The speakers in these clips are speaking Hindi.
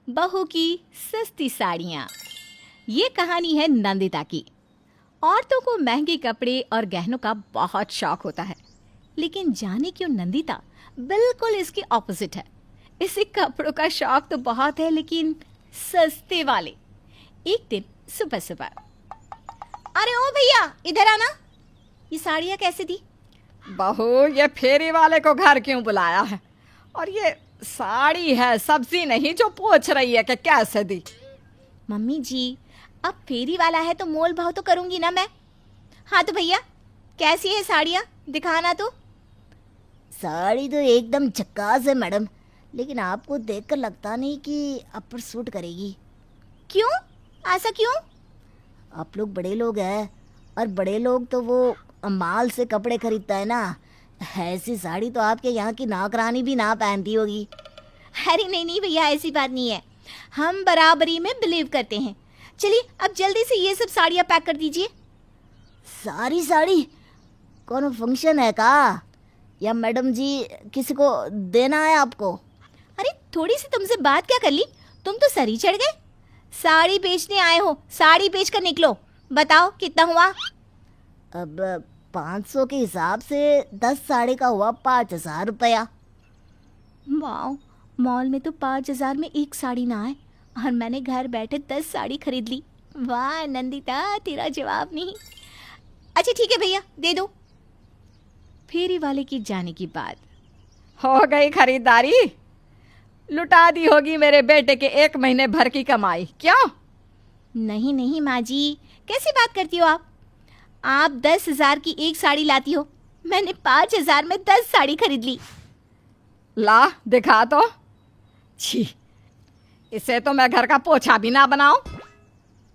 बहू की सस्ती साड़ियाँ। ये कहानी है नंदिता की। औरतों को महंगे कपड़े और गहनों का बहुत शौक होता है, लेकिन जाने क्यों नंदिता बिल्कुल इसके ऑपोजिट है। इसे कपड़ों का शौक तो बहुत है, लेकिन सस्ते वाले। एक दिन सुबह सुबह, अरे ओ भैया इधर आना, ये साड़ियाँ कैसे दी? बहू, ये फेरी वाले को घर क्यों बुलाया है? और ये साड़ी है, सब्जी नहीं जो पूछ रही है कि कैसे दी। मम्मी जी, अब फेरी वाला है तो मोल भाव तो करूंगी ना मैं। हाँ तो भैया, कैसी है साड़ियाँ, दिखाना तो। साड़ी तो एकदम झक्कास है मैडम, लेकिन आपको देखकर लगता नहीं कि आप पर सूट करेगी। क्यों, ऐसा क्यों? आप लोग बड़े लोग हैं, और बड़े लोग तो वो माल से कपड़े खरीदता है ना। ऐसी साड़ी तो आपके यहाँ की नौकरानी भी ना पहनती होगी। अरे नहीं नहीं भैया, ऐसी बात नहीं है, हम बराबरी में बिलीव करते हैं। चलिए अब जल्दी से ये सब साड़ियाँ पैक कर दीजिए। सारी साड़ी कौन फंक्शन है का, या मैडम जी किसी को देना है आपको? अरे थोड़ी सी तुमसे बात क्या कर ली, तुम तो सर ही चढ़ गए। साड़ी बेचने आए हो, साड़ी बेच कर निकलो। बताओ कितना हुआ? अब 500 के हिसाब से 10 साड़ी का हुआ 5,000 रुपया। वाह, मॉल में तो 5,000 में एक साड़ी ना आए, और मैंने घर बैठे 10 साड़ी खरीद ली। वाह नंदिता, तेरा जवाब नहीं। अच्छा ठीक है भैया, दे दो। फेरी वाले की जाने की बाद हो गई खरीदारी? लुटा दी होगी मेरे बेटे के 1 महीने भर की कमाई। क्यों? नहीं नहीं माँ जी, कैसी बात करती हो आप? आप 10,000 की एक साड़ी लाती हो, मैंने 5,000 में 10 साड़ी खरीद ली। ला दिखा तो। छी, इसे तो मैं घर का पोछा भी ना बनाऊं।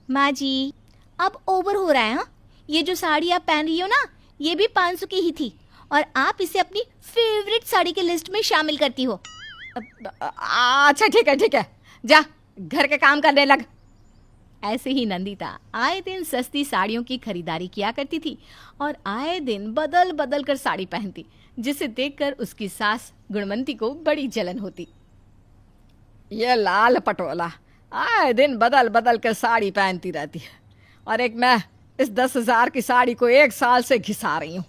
माँ जी, अब ओवर हो रहा है। हाँ, ये जो साड़ी आप पहन रही हो ना, ये भी 500 की ही थी, और आप इसे अपनी फेवरेट साड़ी की लिस्ट में शामिल करती हो। अच्छा ठीक है, जा घर के काम करने लग। ऐसे ही नंदिता आए दिन सस्ती साड़ियों की खरीदारी किया करती थी, और आए दिन बदल बदल कर साड़ी पहनती, जिसे देखकर उसकी सास गुणवंती को बड़ी जलन होती। ये लाल पटोला आए दिन बदल बदल कर साड़ी पहनती रहती है, और एक मैं इस 10,000 की साड़ी को 1 साल से घिसा रही हूँ।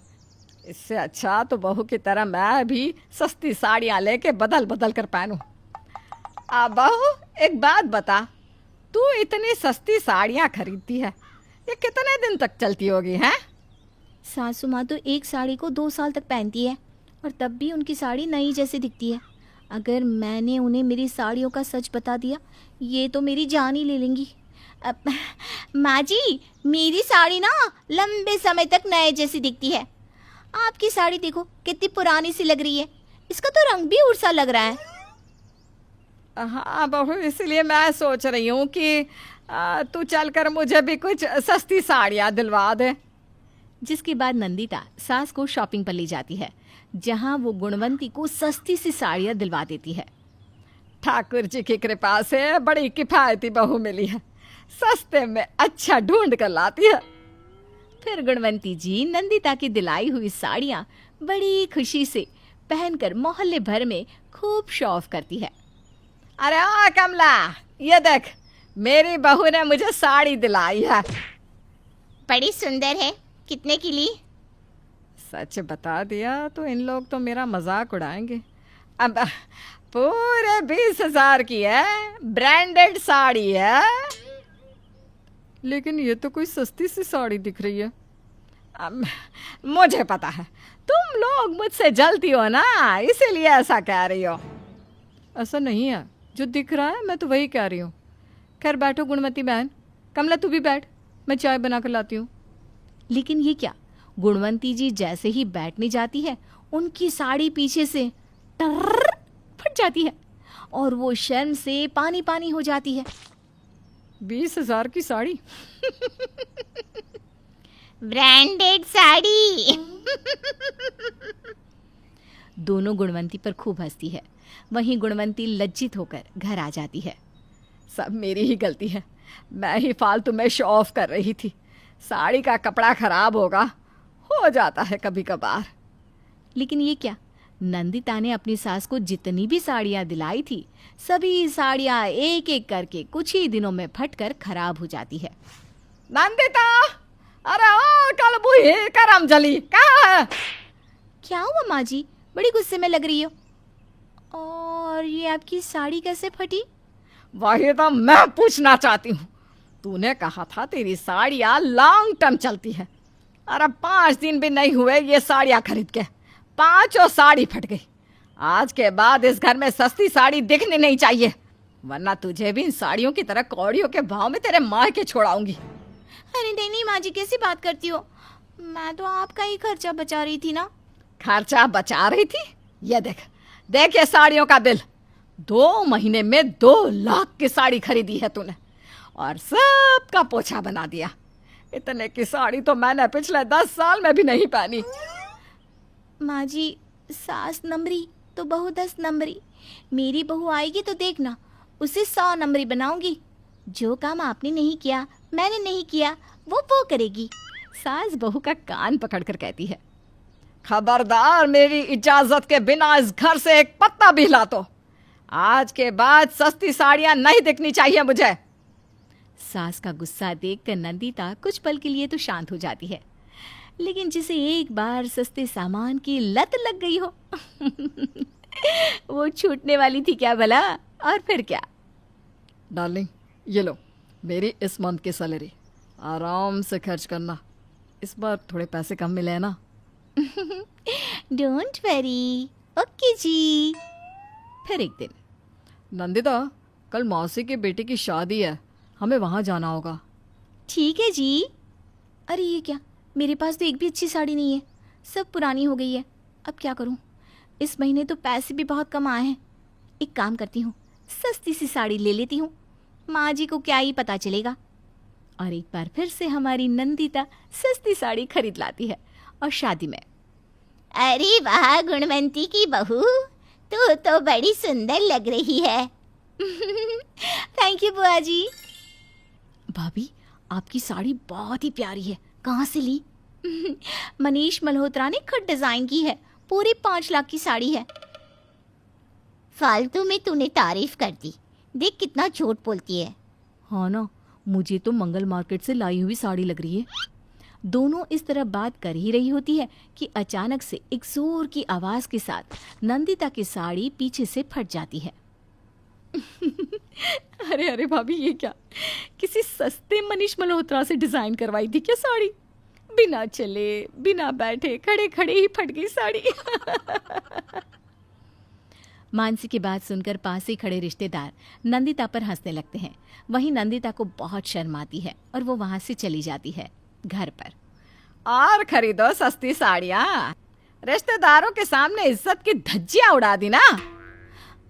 इससे अच्छा तो बहू की तरह मैं भी सस्ती साड़ियाँ लेके बदल बदल कर पहनूं। अब बहू एक बात बता, तू इतनी सस्ती साड़ियाँ खरीदती है, ये कितने दिन तक चलती होगी हैं? सासू माँ तो एक साड़ी को 2 साल तक पहनती है, और तब भी उनकी साड़ी नई जैसी दिखती है। अगर मैंने उन्हें मेरी साड़ियों का सच बता दिया, ये तो मेरी जान ही ले लेंगी। माँ जी, मेरी साड़ी ना लंबे समय तक नए जैसी दिखती है। आपकी साड़ी देखो कितनी पुरानी सी लग रही है, इसका तो रंग भी उड़ सा लग रहा है। हाँ बहू, इसलिए मैं सोच रही हूँ कि तू चलकर मुझे भी कुछ सस्ती साड़ियाँ दिलवा दे। जिसके बाद नंदिता सास को शॉपिंग पर ले जाती है, जहाँ वो गुणवंती को सस्ती सी साड़ियाँ दिलवा देती है। ठाकुर जी की कृपा से बड़ी किफायती बहू मिली है, सस्ते में अच्छा ढूंढ कर लाती है। फिर गुणवंती जी नंदिता की दिलाई हुई साड़ियाँ बड़ी खुशी से पहनकर मोहल्ले भर में खूब शो ऑफ करती है। अरे ओ कमला, ये देख, मेरी बहू ने मुझे साड़ी दिलाई है। बड़ी सुंदर है, कितने की ली? सच बता दिया तो इन लोग तो मेरा मजाक उड़ाएंगे। अब पूरे 20,000 की है, ब्रांडेड साड़ी है। लेकिन ये तो कोई सस्ती सी साड़ी दिख रही है। अब मुझे पता है तुम लोग मुझसे जलती हो ना, इसीलिए ऐसा कह रही हो। ऐसा नहीं है, जो दिख रहा है मैं तो वही कह रही हूँ। खैर बैठो गुणवती बहन, कमला तू भी बैठ, मैं चाय बना कर लाती हूँ। लेकिन ये क्या, गुणवंती जी जैसे ही बैठने जाती है, उनकी साड़ी पीछे से टर्र फट जाती है, और वो शर्म से पानी पानी हो जाती है। 20,000 की साड़ी ब्रांडेड साड़ी। दोनों गुणवंती पर खूब हंसती है। वहीं गुणवंती लज्जित होकर घर आ जाती है। सब मेरी ही गलती है, मैं ही फालतू में शो ऑफ कर रही थी। साड़ी का कपड़ा खराब होगा, हो जाता है कभी कभार। लेकिन ये क्या, नंदिता ने अपनी सास को जितनी भी साड़ियाँ दिलाई थी, सभी साड़ियाँ एक एक करके कुछ ही दिनों में फटकर खराब हो जाती है। नंदिता, अरे ओ कल बुही करम जली कहाँ है? क्या हुआ माँ जी, बड़ी गुस्से में लग रही हो? और ये आपकी साड़ी कैसे फटी? वही तो मैं पूछना चाहती हूँ। तूने कहा था तेरी साड़ियाँ लॉन्ग टर्म चलती है। अरे 5 दिन भी नहीं हुए ये साड़ियाँ खरीद के, 5 साड़ी फट गई। आज के बाद इस घर में सस्ती साड़ी दिखनी नहीं चाहिए, वरना तुझे भी इन साड़ियों की तरह कौड़ियों के भाव में तेरे मार के छोड़ाऊंगी। अरे नहीं नहीं माँ जी, कैसी बात करती हो? मैं तो आपका ही खर्चा बचा रही थी ना। खर्चा बचा रही थी? ये देख देख ये साड़ियों का बिल। 2 महीने में 2 लाख की साड़ी खरीदी है तूने और सबका पोछा बना दिया। इतने की साड़ी तो मैंने पिछले 10 साल में भी नहीं पहनी। माँ जी, सास नंबरी तो बहू 10 नंबरी। मेरी बहू आएगी तो देखना, उसे 100 नंबरी बनाऊंगी। जो काम आपने नहीं किया, मैंने नहीं किया, वो करेगी। सास बहू का कान पकड़कर कहती है, खबरदार मेरी इजाजत के बिना इस घर से एक पत्ता भी हिला तो आज के बाद सस्ती साड़ियां नहीं दिखनी चाहिए मुझे। सास का गुस्सा देखकर नंदिता कुछ पल के लिए तो शांत हो जाती है, लेकिन जिसे एक बार सस्ते सामान की लत लग गई हो वो छूटने वाली थी क्या भला? और फिर क्या? डार्लिंग, ये लो मेरी इस मंथ की सैलरी, आराम से खर्च करना। इस बार थोड़े पैसे कम मिले हैं ना। डोंट वरी, ओके जी। फिर एक दिन, नंदिता, कल मौसी की बेटी की शादी है, हमें वहाँ जाना होगा। ठीक है जी। अरे ये क्या, मेरे पास तो एक भी अच्छी साड़ी नहीं है, सब पुरानी हो गई है। अब क्या करूं? इस महीने तो पैसे भी बहुत कम आए हैं। एक काम करती हूँ, सस्ती सी साड़ी ले लेती हूँ, माँ जी को क्या ही पता चलेगा। और एक बार फिर से हमारी नंदिता सस्ती साड़ी खरीद लाती है और शादी में, अरे वाह गुणवंती की बहू, तू तो बड़ी सुंदर लग रही है। थैंक यू बुआ जी। भाभी, आपकी साड़ी बहुत ही प्यारी है, कहाँ से ली? मनीष मल्होत्रा ने खुद डिजाइन की है, पूरी 5 लाख की साड़ी है। फालतू में तूने तारीफ कर दी, देख कितना झूठ बोलती है। हाँ ना, मुझे तो मंगल मार्केट से लाई हुई साड़ी लग रही है। दोनों इस तरह बात कर ही रही होती है कि अचानक से एक जोर की आवाज के साथ नंदिता की साड़ी पीछे से फट जाती है। अरे अरे भाभी, ये क्या, किसी सस्ते मनीष मल्होत्रा से डिजाइन करवाई थी क्या साड़ी? बिना चले बिना बैठे खड़े खड़े ही फट गई साड़ी। मानसी की बात सुनकर पास ही खड़े रिश्तेदार नंदिता पर हंसने लगते हैं। वहीं नंदिता को बहुत शर्म आती है और वो वहां से चली जाती है घर पर। और खरीदो सस्ती साड़ियाँ, रिश्तेदारों के सामने इज्जत की धज्जियाँ उड़ा दी ना।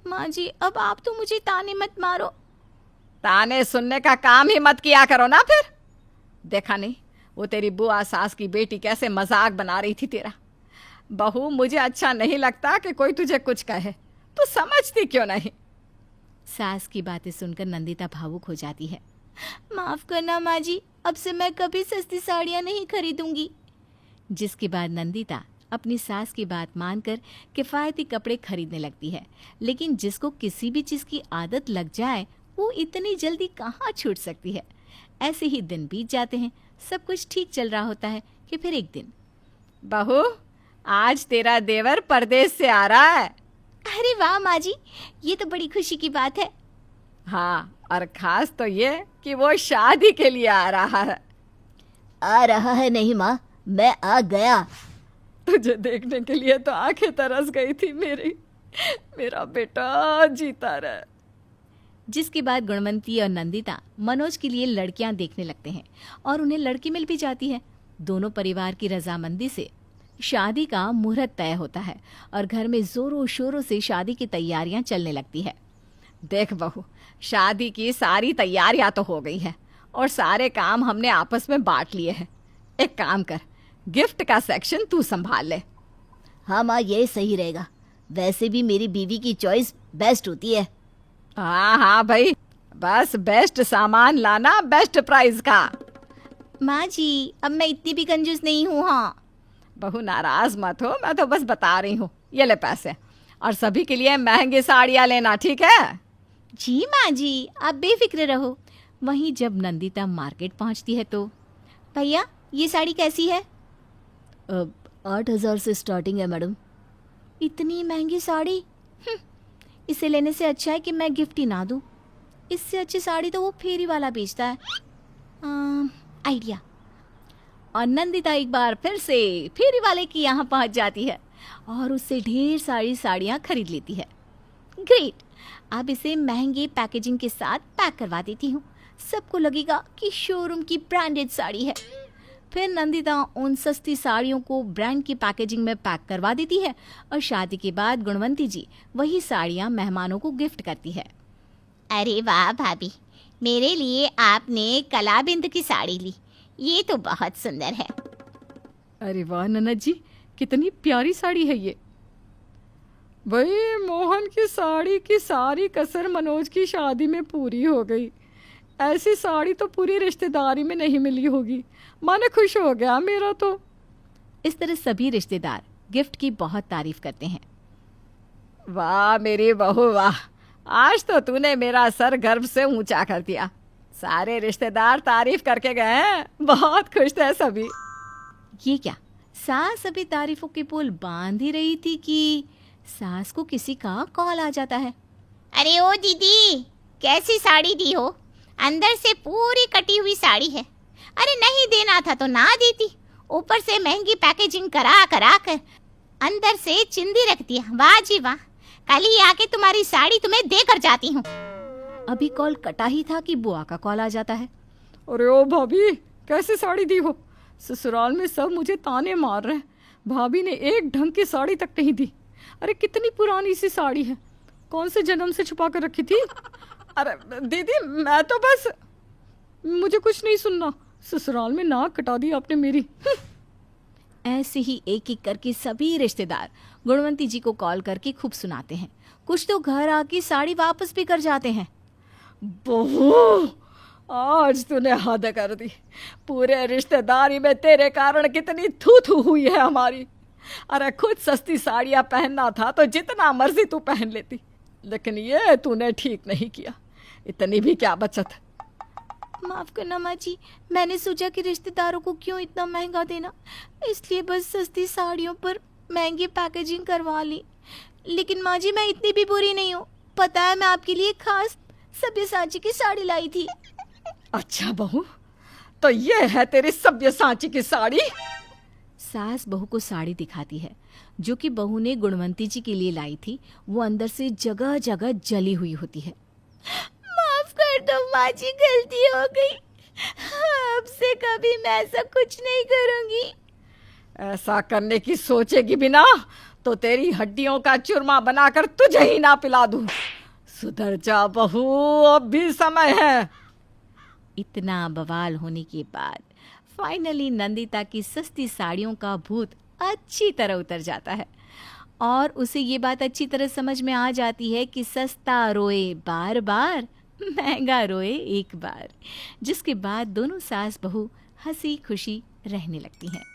माँ जी, अब आप तो मुझे ताने मत मारो। ताने सुनने का काम ही मत किया करो ना फिर। देखा नहीं वो तेरी बुआ सास की बेटी कैसे मजाक बना रही थी तेरा। बहू, मुझे अच्छा नहीं लगता कि कोई तुझे कुछ कहे, तू समझती क्यों नहीं? सास की बातें सुनकर नंदिता भावुक हो जाती है। माफ करना माँ जी, अब से मैं कभी सस्ती साड़ियाँ नहीं खरीदूंगी। जिसके बाद नंदिता अपनी सास की बात मानकर किफ़ायती कपड़े खरीदने लगती है। लेकिन जिसको किसी भी चीज़ की आदत लग जाए वो इतनी जल्दी कहाँ छूट सकती है। ऐसे ही दिन बीत जाते हैं, सब कुछ ठीक चल रहा होता है कि फिर एक दिन, बहू, आज तेरा देवर परदेश से आ रहा है। अरे वाह माँ जी, ये तो बड़ी खुशी की बात है। हाँ, और खास तो ये कि वो शादी के लिए आ रहा है। आ रहा है नहीं माँ, मैं आ गया। तुझे देखने के लिए तो आंखें तरस गई थी मेरी। मेरा बेटा जीता रहे। जिसके बाद गुणवंती और नंदिता मनोज के लिए लड़कियां देखने लगते हैं और उन्हें लड़की मिल भी जाती है। दोनों परिवार की रजामंदी से शादी का मुहूर्त तय होता है और घर में जोरों शोरों से शादी की तैयारियां चलने लगती है। देख बहू, शादी की सारी तैयारियां तो हो गई है और सारे काम हमने आपस में बांट लिए हैं। एक काम कर, गिफ्ट का सेक्शन तू संभाल ले। हाँ माँ, ये सही रहेगा। वैसे भी मेरी बीवी की चॉइस बेस्ट होती है। हाँ हाँ भाई, बस बेस्ट सामान लाना, बेस्ट प्राइस का। माँ जी, अब मैं इतनी भी कंजूस नहीं हूँ। हाँ बहू, नाराज मत हो, मैं तो बस बता रही हूँ। ये ले पैसे, और सभी के लिए महंगी साड़ियाँ लेना, ठीक है? जी माँ जी, आप बेफिक्र रहो। वहीं जब नंदिता मार्केट पहुंचती है तो, भैया ये साड़ी कैसी है? 8,000 से स्टार्टिंग है मैडम। इतनी महंगी साड़ी? इसे लेने से अच्छा है कि मैं गिफ्ट ही ना दूं। इससे अच्छी साड़ी तो वो फेरी वाला बेचता है। आइडिया। और नंदिता एक बार फिर से फेरी वाले के यहाँ पहुंच जाती है और उससे ढेर सारी साड़ियाँ खरीद लेती है। ग्रेट, अब इसे महंगे पैकेजिंग के साथ पैक करवा देती हूँ। सबको लगेगा कि शोरूम की ब्रांडेड साड़ी है। फिर नंदिता उन सस्ती साड़ियों को ब्रांड की पैकेजिंग में पैक करवा देती है और शादी के बाद गुणवंती जी वही साड़ियाँ मेहमानों को गिफ्ट करती है। अरे वाह भाभी, मेरे लिए आपने कलाबिंद की साड़ी ली, ये तो बहुत सुंदर है। अरे वाह ननद जी, कितनी प्यारी साड़ी है ये। भाई मोहन की साड़ी की सारी कसर मनोज की शादी में पूरी हो गई। ऐसी साड़ी तो पूरी रिश्तेदारी में नहीं मिली होगी। मन खुश हो गया मेरा तो। इस तरह सभी रिश्तेदार गिफ्ट की बहुत तारीफ करते हैं। वाह मेरी बहू वाह, आज तो तूने मेरा सर गर्व से ऊंचा कर दिया। सारे रिश्तेदार तारीफ करके गए हैं, बहुत खुश थे सभी। ये क्या, सास अभी तारीफों के पुल बांध ही रही थी कि सास को किसी का कॉल आ जाता है। अरे ओ दीदी, कैसी साड़ी दी हो? अंदर से पूरी कटी हुई साड़ी है। अरे नहीं देना था तो ना देती, ऊपर से महंगी पैकेजिंग करा करा कर अंदर से चिंदी रख दिया। वाह जी वाह, कल ही आके तुम्हारी साड़ी तुम्हें देकर जाती हूँ। अभी कॉल कटा ही था कि बुआ का कॉल आ जाता है। अरे ओ भाभी, कैसी साड़ी दी हो? ससुराल में सब मुझे ताने मार रहे हैं। भाभी ने एक ढंग की साड़ी तक नहीं दी। अरे कितनी पुरानी सी साड़ी है, कौन से जन्म से छुपा कर रखी थी? अरे दीदी, मैं तो बस, मुझे कुछ नहीं सुनना। ससुराल में नाक कटा दी आपने मेरी। ऐसे ही एक एक करके सभी रिश्तेदार गुणवंती जी को कॉल करके खूब सुनाते हैं। कुछ तो घर आके साड़ी वापस भी कर जाते हैं। बहू, आज तूने हद कर दी। पूरे रिश्तेदारी में तेरे कारण कितनी थू थू हुई है हमारी। अरे खुद सस्ती साड़ियाँ पहनना था तो जितना मर्जी तू पहन लेती, लेकिन ये तूने ठीक नहीं किया। इतनी भी क्या बचत। माफ करना माँ जी, मैंने सोचा कि रिश्तेदारों को क्यों इतना महंगा देना, इसलिए बस सस्ती साड़ियों पर महंगी पैकेजिंग करवा ली। लेकिन माँ जी, मैं इतनी भी बुरी नहीं हूँ। पता है, मैं आपके लिए खास सब्यसाची की साड़ी लाई थी। अच्छा बहू, तो ये है तेरी सब्यसाची की साड़ी? सास बहू को साड़ी दिखाती है जो कि बहू ने गुणवंती जी के लिए लाई थी। वो अंदर से जगह जगह जली हुई होती है। माफ कर दो माँ जी, गलती हो गई। अब से कभी मैं ऐसा कुछ नहीं करूंगी। ऐसा करने की सोचेगी भी ना तो तेरी हड्डियों का चूरमा बनाकर तुझे ही ना पिला दूं। सुधर जा बहू, अब भी समय है। इतना बवाल होने के बाद फाइनली नंदिता की सस्ती साड़ियों का भूत अच्छी तरह उतर जाता है और उसे ये बात अच्छी तरह समझ में आ जाती है कि सस्ता रोए बार बार, महंगा रोए एक बार। जिसके बाद दोनों सास बहू हंसी खुशी रहने लगती हैं।